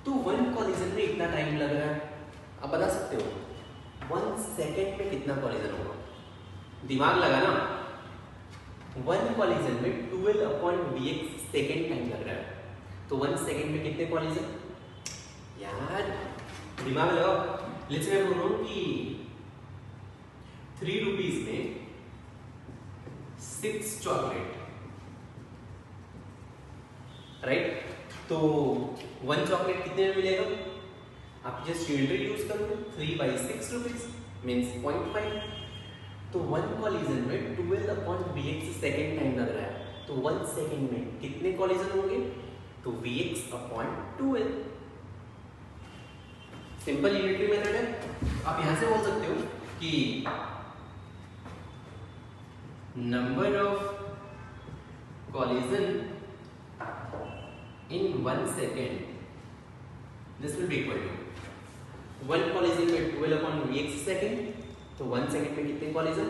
तो वन कॉलिजन में इतना टाइम लग रहा है, आप बता सकते हो 1 सेकेंड में कितना कॉलिजन होगा? दिमाग लगाना, वन कॉलिजन में 12 अपॉन vx सेकेंड टाइम लग रहा है, तो 1 सेकेंड में कितने कॉलिजन? यार दिमाग लगाओ। लेट्स मैं बोल रहा हूँ कि 3 रुपीज में 6 चॉकलेट, राइट? तो 1 चॉकलेट कितने में मिलेगा? आप जस्ट यूनिटरी यूज करोगे, 3/6 रुपीज मीन्स 0.5। तो वन कॉलिजन में 12 अपॉन vx सेकेंड टाइम लग रहा है, तो 1 सेकेंड में कितने कॉलिजन होंगे? तो vx upon 12। Simple unitary method है। आप यहां से बोल सकते हो कि number of collision in 1 second, this will be equal to one collision में 12 अपॉन vx सेकेंड, तो 1 सेकेंड में कितने कॉलिजन?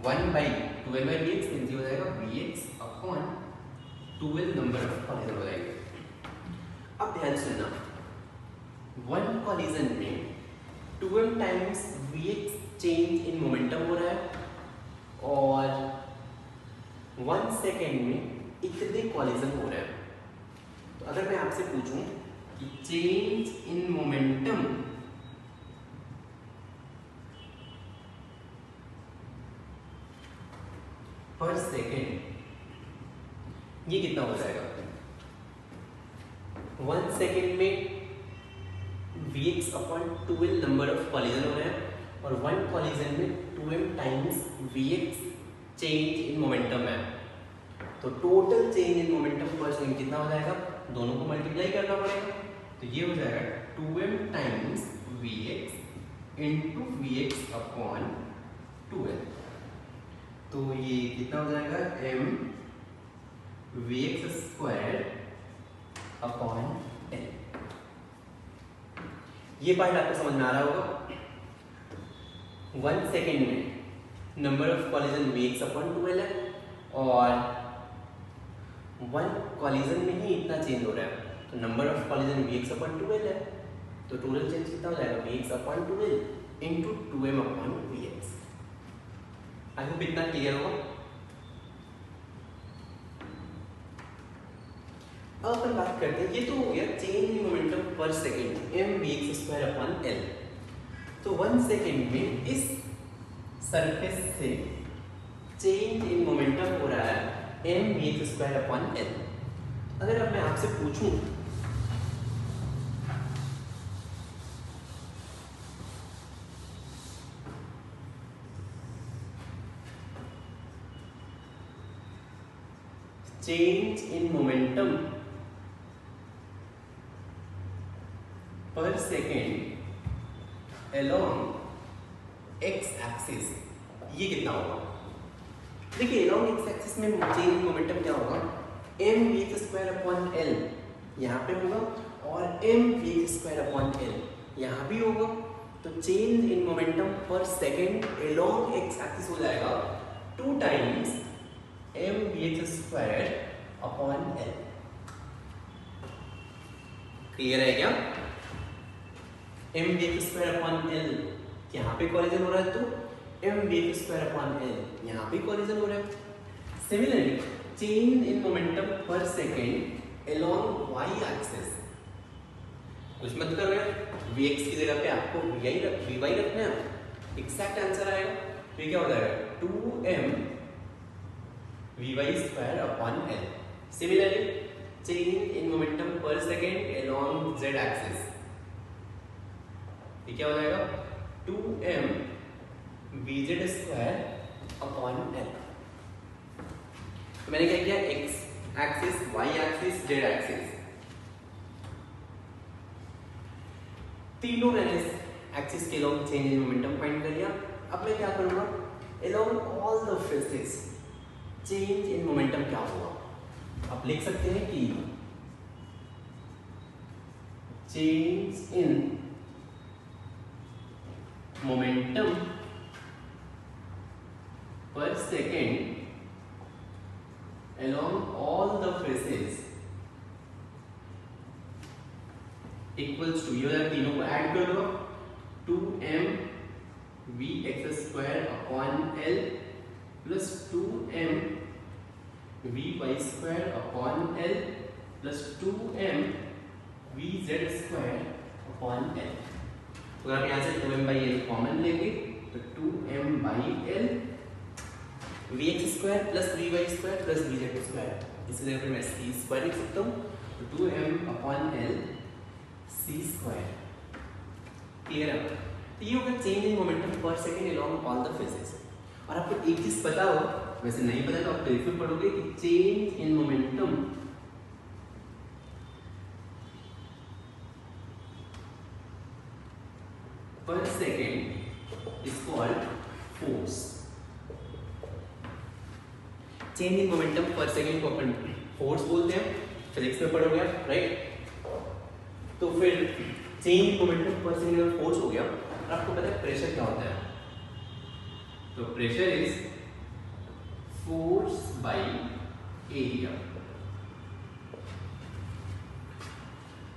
1/12/vx मींस हो जाएगा vx upon 12 number of collision हो जाएंगे। अब ध्यान सुनना, वन कॉलिजन में 12 times vx change in momentum हो रहा है और 1 सेकेंड में इतने कॉलिजन हो रहे हैं। तो अगर मैं आपसे पूछूं कि चेंज इन मोमेंटम पर सेकेंड ये कितना हो जाएगा? 1 सेकेंड में Vx upon 2l number of collision हो रहे हैं और 1 कॉलिजन में 2m times Vx change in momentum है। तो टोटल चेंज इन मोमेंटम पर सेकंड कितना हो जाएगा, दोनों को मल्टीप्लाई करना पड़ेगा। तो ये हो जाएगा 2m times Vx into Vx upon 2l। तो ये कितना हो जाएगा, m Vx square upon l। ये पार्ट आपको समझ में आ रहा होगा। 1 सेकेंड में number of collision Vx upon 2l है और 1 कॉलिजन में ही इतना चेंज हो रहा है, तो number of collision Vx upon 2l है, तो टोटल चेंज कितना हो जाएगा, Vx upon 2l into 2m upon Vx। I hope इतना क्लियर होगा। अब अपन बात करते हैं, ये तो हो गया चेंज इन मोमेंटम पर second m Vx square upon l। तो 1 सेकेंड में इस सरफेस से चेंज इन मोमेंटम हो रहा है m Vx square upon l। अगर अब मैं आपसे पूछूं चेंज इन मोमेंटम पर सेकेंड अलोंग एक्स एक्सिस, ये कितना होगा। देखिए अलोंग एक्स एक्सिस में चेंज इन मोमेंटम क्या होगा, m Vx square upon l यहाँ पे होगा और m Vx square upon l यहाँ भी होगा। तो चेंज इन मोमेंटम पर सेकेंड अलोंग एक्स एक्सिस हो जाएगा 2 times m Vx square upon l। Clear है क्या। m Vx square upon l यहाँ पे कॉलिजन हो रहा है, तो m Vx square upon l यहाँ पे कॉलिजन हो रहा है। सिमिलरली चेंज इन मोमेंटम पर सेकेंड अलोंग y एक्सिस, कुछ मत कर रहे हैं, Vx की जगह पे आपको Vy रखना है, एग्जैक्ट आंसर आएगा। तो ये क्या हो जाएगा, 2m Vy square upon l। Similarly change in momentum पर सेकेंड अलोंग z एक्सिस, ये क्या हो जाएगा, 2m Vz square upon l। तो मैंने क्या किया, x axis, y axis, z axis, तीनों मैंने एक्सिस के along change in momentum find कर लिया। अब मैं क्या करूंगा, along all the faces change in momentum क्या होगा। आप लिख सकते हैं कि चेंज इन मोमेंटम पर second along all the faces equals to, ये तीनों को ऐड कर दो, 2m Vx square upon l plus 2m Vy square upon l plus 2m Vz square upon l। तो अगर आप यहाँ से 2m by l कॉमन लेंगे तो 2m by l Vx square plus Vy square plus Vz square, इसी जगह पे मैं c स्क्वायर लिख सकता हूँ, तो 2m upon l c square. Clear है। तो ये होगा चेंज इन मोमेंटम पर second along all the faces. और आपको एक चीज पता हो, वैसे नहीं पता तो आप ट्रिक में पढ़ोगे कि चेंज इन मोमेंटम पर second is called force. Change in momentum पर सेकेंड को अपन फोर्स बोलते हैं, फिजिक्स में पढ़ोगे आप, राइट। तो फिर चेंज इन मोमेंटम पर सेकेंड फोर्स हो गया, और आपको पता है प्रेशर क्या होता है। तो pressure is force by area.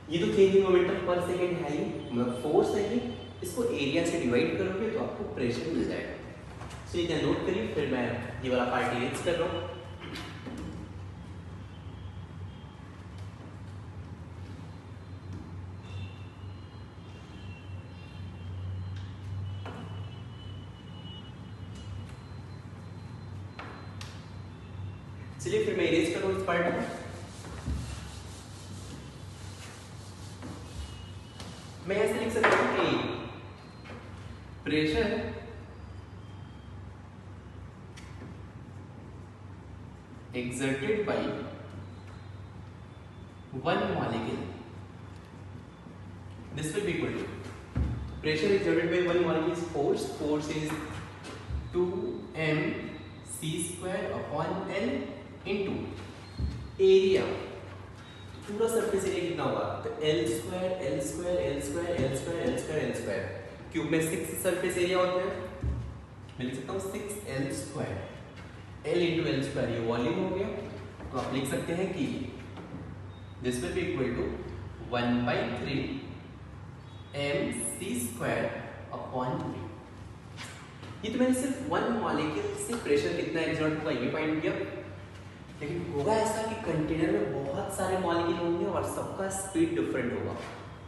ये तो चेंज इन मोमेंटम पर सेकेंड है ही, मतलब फोर्स है ही, इसको एरिया से डिवाइड करोगे तो आपको प्रेशर मिल जाएगा। तो ये नोट करिए, फिर मैं ये वाला पार्ट इरेज कर रहा हूँ। चलिए फिर मैं इरेज कर रहा हूँ इस पार्ट को। pressure exerted by one molecule, this will be equal to pressure exerted by one molecule is force is 2mc square upon L into area, पूरा सरफेस एरिया कितना होगा, तो L square L square L square L square L square L square, cube में 6 surface area होते हैं, मैं लिख सकता हूँ 6L square, L into L square ये वॉल्यूम हो गया, तो आप लिख सकते हैं कि this will be equal to 1/3 mc square upon v। ये तो मैंने सिर्फ वन मॉलिक्यूल से प्रेशर कितना एक्सर्ट होगा ये फाइंड किया, लेकिन होगा ऐसा कि कंटेनर में बहुत सारे मॉलिक्यूल होंगे और सबका स्पीड डिफरेंट होगा।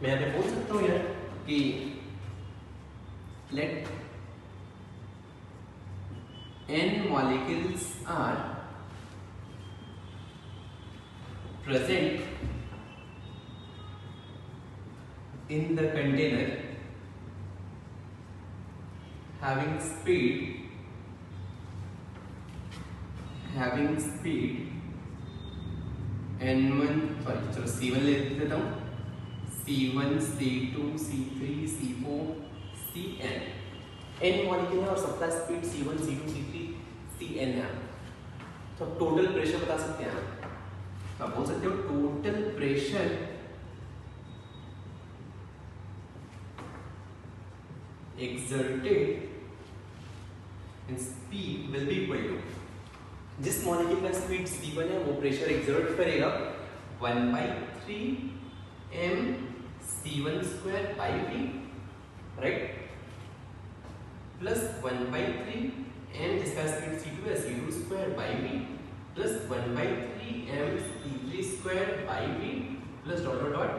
मैं यहाँ पे बोल सकता हूँ यार कि late n molecules are present in the container having speed n1, sorry चलो c1 ले देता हूँ, c1 c2 c3 c4 cn, n molecule है और सबका speed c1 c2 c3 cn है, तो टोटल प्रेशर बता सकते हैं, तो आप बोल सकते हो total pressure exerted and speed will be equal to, जिस मॉलिक्यूल का स्पीड c1 है वो प्रेशर एक्सर्ट करेगा 1/3 m c1 square by v, right, plus 1/3 m जिसका स्पीड c2 है c2 square by v plus 1/3 m c3 square by v plus dot dot dot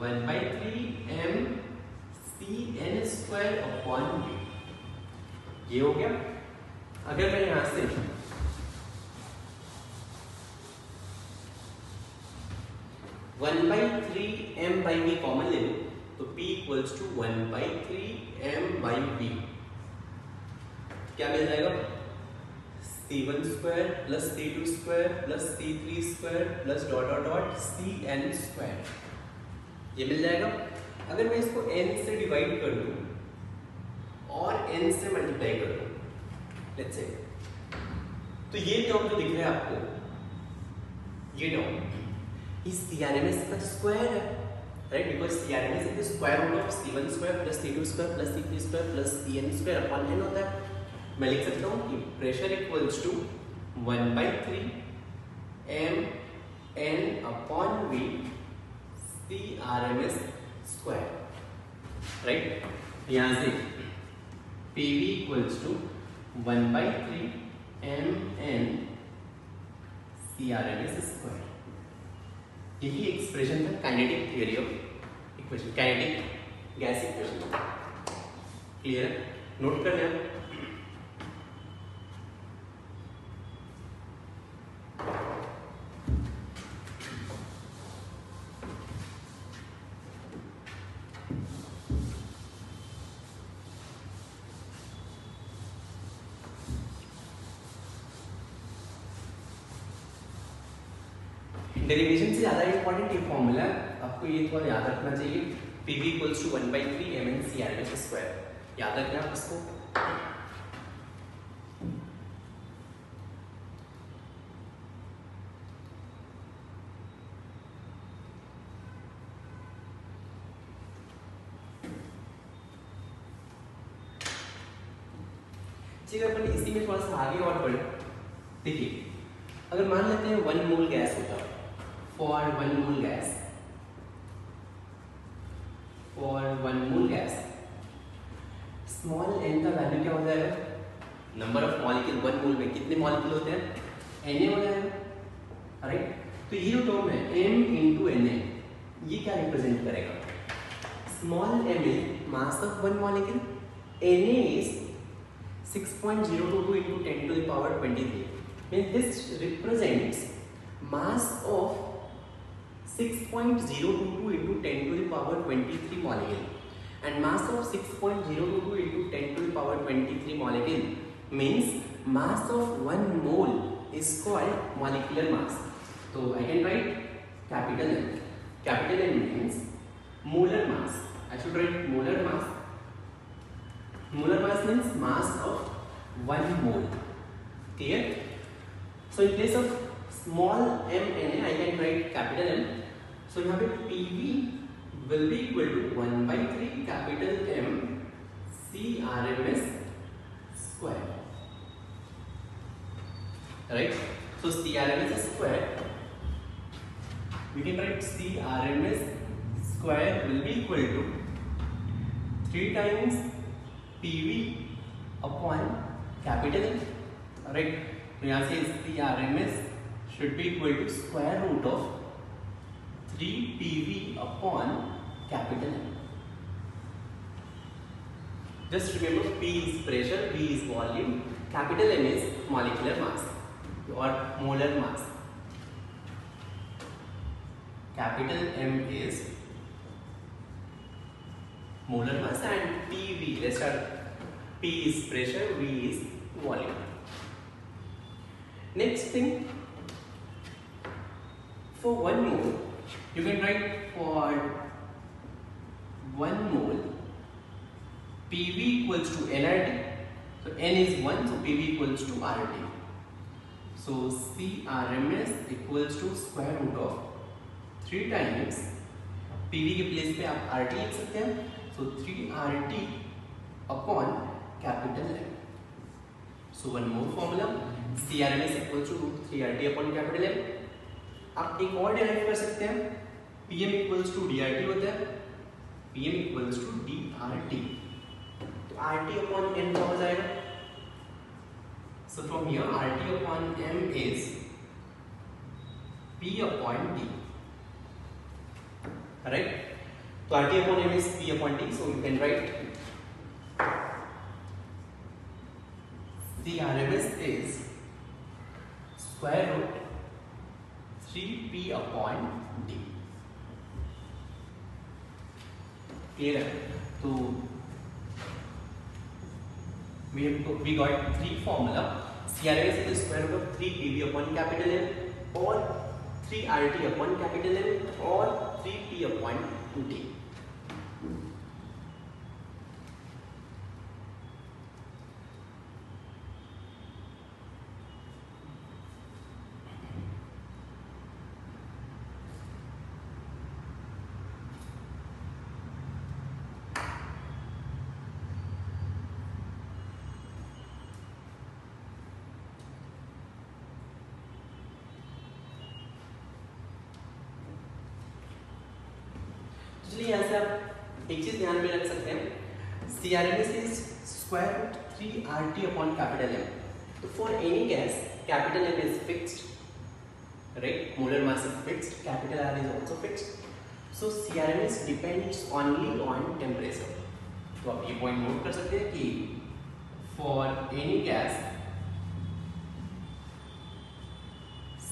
1/3 m cn square upon v। ये हो गया। अगर मैं यहां से one by three M by we common ले लूं तो P equals to 1/3 m by v, क्या मिल जाएगा, c1 square plus c2 square plus c3 square plus dot dot dot cn square, ये मिल जाएगा। अगर मैं इसको n से डिवाइड कर दूं और n से मल्टीप्लाई कर दूं, लेट्स से, तो ये टर्म जो दिख रहा है आपको, ये टर्म इस CRMS का स्क्वायर है, right, because CRMS is the square root of c1 square plus c2 square plus c3 square plus cn square upon n होता है। मैं लिख सकता हूँ कि pressure equals to 1/3 m n अपॉन v CRMS स्क्वायर, राइट, यहाँ से PV equals to 1/3 m n CRMS square. यही एक्सप्रेशन था kinetic theory of equation, kinetic gas equation. Clear है, नोट कर लें। डेरिवेशन से ज़्यादा इंपॉर्टेंट ये फॉर्मूला आपको ये थोड़ा याद रखना चाहिए, PV equals to 1/3 mn CRMS square, याद रखना आप इसको। चलिए अपन इसी में थोड़ा सा आगे और बढ़े। देखिए, अगर मान लेते हैं 1 मोल गैस होता है, for 1 mole gas small n का वैल्यू क्या हो जाएगा, नंबर ऑफ मॉलिक्यूल 1 मोल में कितने मॉलिक्यूल होते हैं, Na हो जाएगा, राइट। तो ये जो टर्म है m into Na, ये क्या रिप्रेजेंट करेगा, small m is mass of 1 molecule, Na is 6.022 into 10 to the power 23, means this represents mass of 6.022 into 10 to the power 23 molecule, and mass of 6.022 into 10 to the power 23 molecule means mass of 1 mole is called molecular mass. So I can write capital M. Capital M means molar mass. I should write molar mass. Molar mass means mass of 1 mole. Clear? So in place of small m n a, I can write capital M. So यहाँ पे PV will be equal to 1 by 3 capital M CRMS square. Right? So CRMS square, we can write CRMS square will be equal to 3 times PV upon capital M. Right? तो यहाँ से CRMS should be equal to square root of 3 PV upon capital M. Just remember, P is pressure, V is volume, capital M is molecular mass or molar mass. Capital M is molar mass and PV, let's start. P is pressure, V is volume. Next thing, for 1 mole, you can write for 1 mole PV equals to nRT. So n is 1, so PV equals to RT. So CRMS equals to square root of 3 times PV के place पे आप RT लिख सकते हैं. So 3 RT upon capital M. So one more formula, CRMS equals to root 3 RT upon capital M. आप एक और derive कर सकते हैं, PM equals to DRT होता है, PM equals to DRT. तो RT upon M क्या हो जाएगा? So from here RT upon M is P upon D. Right? So RT upon M is P upon D. So you can write CRMS is square root 3P upon D. Clear? So we got 3 formula. CRMS is the square root of 3PV upon capital M or 3RT upon capital M or 3P upon D. चलिए यहाँ से आप एक चीज ध्यान में रख सकते हैं, CRMS is square root 3 RT upon capital M. तो for any gas, capital M is fixed, right? Molar mass is fixed, capital R is also fixed. So CRMS depends only on temperature. तो आप ये point note कर सकते हैं कि for any gas,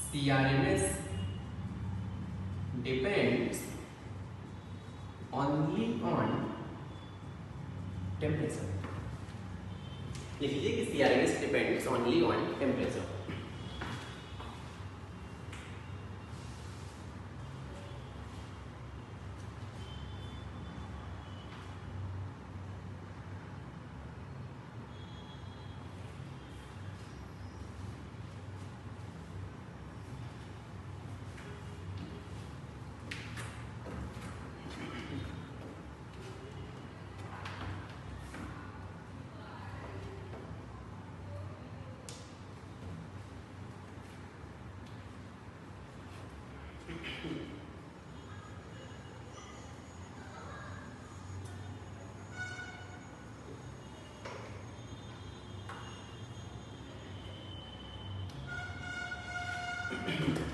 CRMS depends only on temperature. लिख लीजिए कि CRMS depends only on temperature.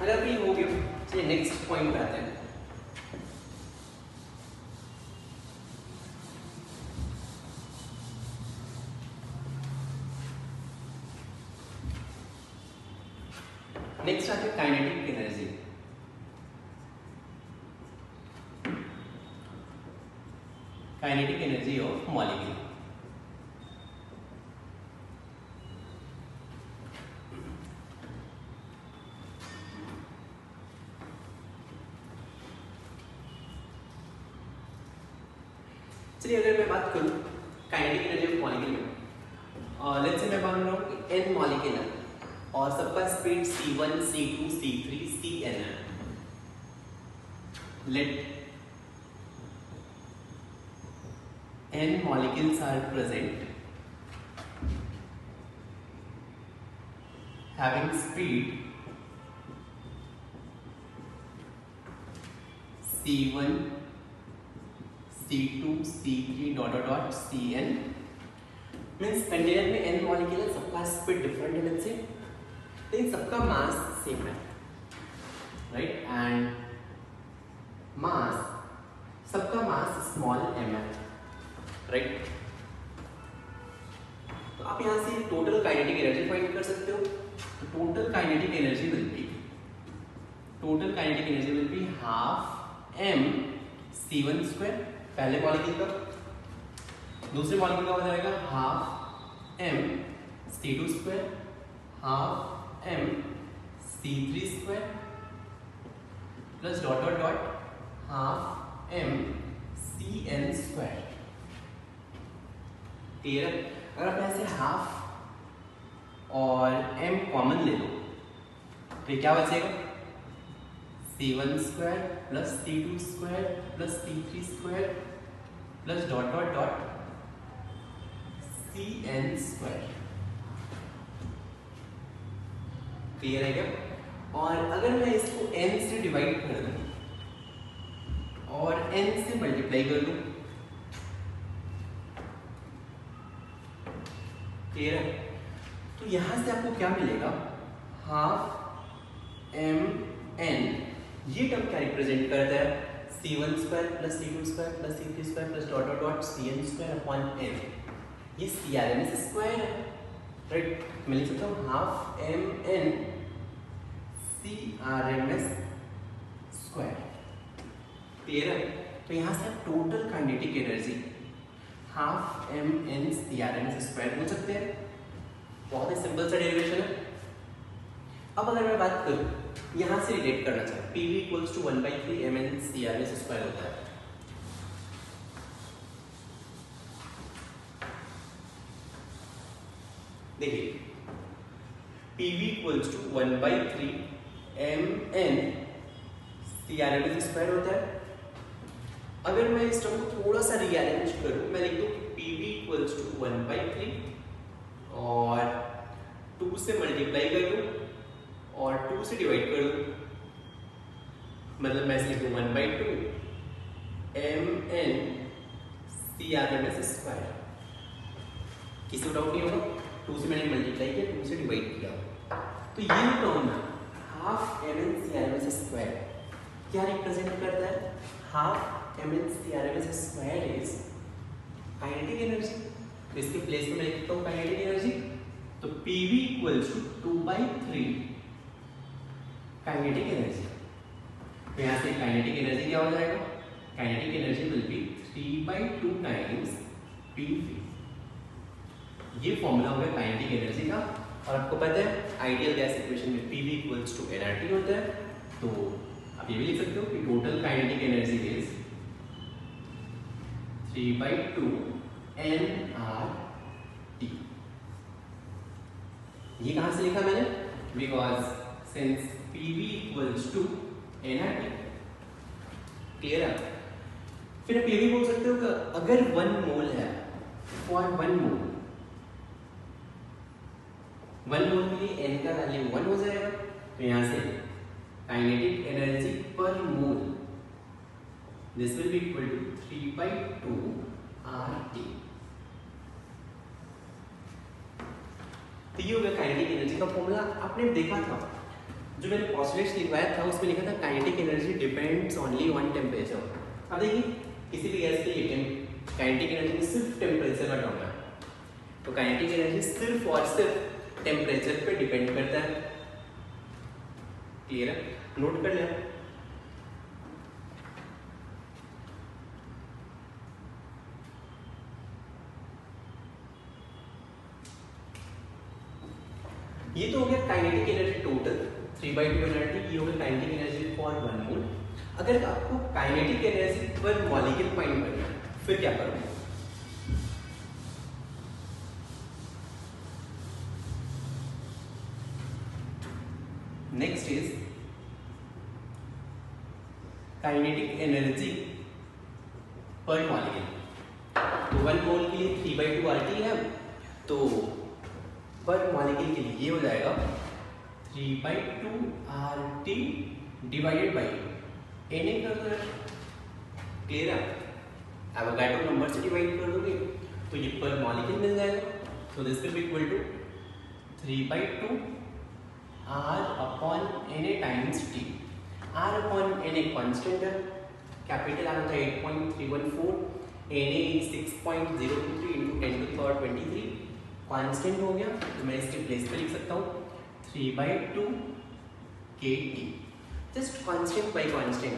अगर भी हो गया, चलिए नेक्स्ट पॉइंट पे आते हैं. नेक्स्ट आते हैं kinetic energy. Kinetic energy of molecule. चलिए अगर मैं बात करूं काइनेटिक एनर्जी ऑफ मॉलिक्यूल में, लेट्स से मैं मान रहा हूं कि n मॉलिक्यूल है और सबका speed c1 c2 c3 cn है। Let n molecules are present having speed c1 c2 c3 dot dot dot cn means container में n मॉलिक्यूल है, सबका स्पीड डिफरेंट है लेट्स से, लेकिन सबका मास सेम है, राइट, एंड मास सबका mass small m है, राइट। तो आप यहां से टोटल काइनेटिक एनर्जी फाइंड कर सकते हो। Total kinetic energy will be half m c1 square पहले मॉलिक्यूल का, दूसरे मॉलिक्यूल का हो जाएगा half m c2 square half m c3 square plus dot dot dot half m cn square. Clear है? अगर आप ऐसे हाफ और m कॉमन ले लो तो क्या बचेगा, c1 square plus c2 square plus c3 square plus dot dot dot cn square. Clear है क्या? और अगर मैं इसको n से डिवाइड कर दूं और n से मल्टीप्लाई कर दूं, क्लियर है? तो यहां से आपको क्या मिलेगा, हाफ m n, ये टर्म क्या रिप्रेजेंट करता है, c1 square plus c2 square plus c3 square plus dot dot dot cn square upon n, ये CRMS स्क्वायर है, राइट। मैं लिख सकता हूँ half m n CRMS square. Clear है? तो यहाँ से आप total kinetic energy half m n CRMS square बोल सकते हैं। बहुत ही सिंपल सा डेरिवेशन है। अब अगर मैं बात करूँ यहाँ से रिलेट करना चाहूँ, PV equals to 1/3 mn CRMS square होता है। देखिए PV equals to 1/3 mn CRMS square होता है। अगर मैं इस टर्म को थोड़ा सा रीअरेंज करूं, मैं लिख दूं PV इक्वल्स टू 1/3 और 2 से मल्टीप्लाई कर दूं और 2 से डिवाइड कर दूं, मतलब मैं लिख दूं 1/2 mn CRMS स्क्वायर। किसी को डाउट नहीं होगा, 2 से मैंने मल्टीप्लाई किया, 2 से डिवाइड किया, तो ये term half mn CRMS square क्या रिप्रेजेंट करता है, half mn CRMS square is kinetic energy. तो इसके प्लेस में मैं लिखता हूँ काइनेटिक एनर्जी, तो PV equals to 2/3 kinetic energy. तो यहाँ से काइनेटिक एनर्जी क्या हो जाएगा, kinetic energy will be 3/2 times PV। ये फॉर्मूला होगा काइनेटिक एनर्जी का। और आपको पता है आइडियल गैस इक्वेशन में PV इक्वल्स टू nRT होता है, तो आप ये भी लिख सकते हो कि total kinetic energy is 3/2 nRT। ये कहां से लिखा मैंने, because since PV equals to nRT। Clear है? फिर आप ये भी बोल सकते हो कि अगर 1 मोल है, फॉर 1 मोल, 1 मोल के लिए n का वैल्यू 1 हो जाएगा। तो यहां से kinetic energy per mole this will be equal to 3/2 RT। तो ये होगा काइनेटिक एनर्जी का फॉर्मूला। आपने देखा था जो मैंने पॉस्टुलेट्स लिखवाया था, उसमें लिखा था kinetic energy depends only on temperature. अब देखिए किसी भी गैस के लिए काइनेटिक एनर्जी में सिर्फ टेम्परेचर का टर्म है, तो काइनेटिक एनर्जी सिर्फ और सिर्फ टेम्परेचर पे डिपेंड करता है। क्लियर है? नोट कर लें। ये तो हो गया काइनेटिक एनर्जी टोटल 3/2 एनर्जी, ये हो गया काइनेटिक एनर्जी फॉर 1 मोल। अगर आपको काइनेटिक एनर्जी पर मॉलिक्यूल फाइंड करना है फिर क्या करोगे? नेक्स्ट इज काइनेटिक एनर्जी पर मॉलिक्यूल। तो 1 मोल के लिए 3/2 RT है, तो पर मॉलिक्यूल के लिए ये हो जाएगा 3/2 RT डिवाइडेड बाई Na कर दो। क्लियर है? एवोगाड्रो नंबर से डिवाइड कर दोगे तो ये पर मॉलिक्यूल मिल जाएगा। तो this will be equal to 3/2 R upon Na times T। R upon Na constant है, कैपिटल आना था 8.314, Na 6.023 into 10 to the power 23 constant हो गया, तो मैं इसके प्लेस पे लिख सकता हूँ 3/2 kT। Just constant bye constant,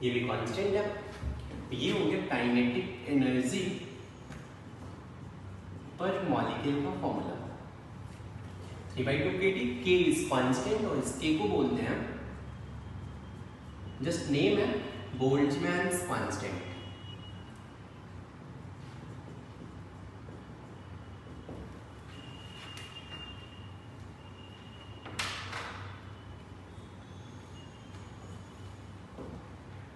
ये भी कांस्टेंट है। ये हो गया काइनेटिक एनर्जी पर मॉलिक्यूल का formula 3/2 kT। K is constant और इस K को बोलते हैं, जस्ट नेम है बोल्ट्जमैन्स कांस्टेंट।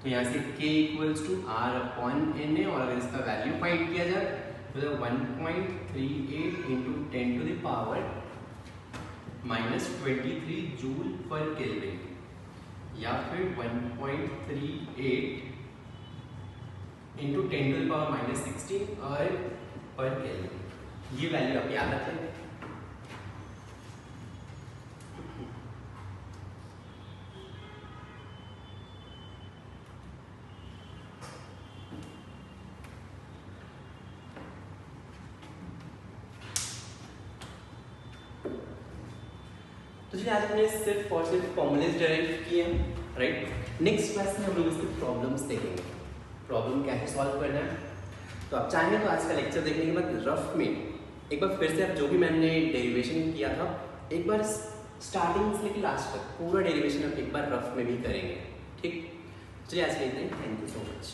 तो यहाँ से K equals to R upon Na, और अगर इसका वैल्यू फाइंड किया जाए तो 1.38 into 10 to the power -23 joule पर केल्विन, या फिर 1.38 इंटू 10 टू द पावर -16 और पर केल्विन। ये वैल्यू आप याद रखें। तो चलिए आज हमने सिर्फ और सिर्फ फॉर्मूलेज डेराइव किए हैं, राइट। नेक्स्ट क्लास में हम लोग इसके प्रॉब्लम्स देखेंगे, प्रॉब्लम कैसे सॉल्व करना है। तो आप चाहेंगे तो आज का लेक्चर देखने के बाद रफ में एक बार फिर से आप जो भी मैंने डेरिवेशन किया था एक बार स्टार्टिंग से लेकर लास्ट तक पूरा डेरिवेशन आप एक बार रफ में भी करेंगे, ठीक। चलिए आज के लिए इतना ही। Thank you so much.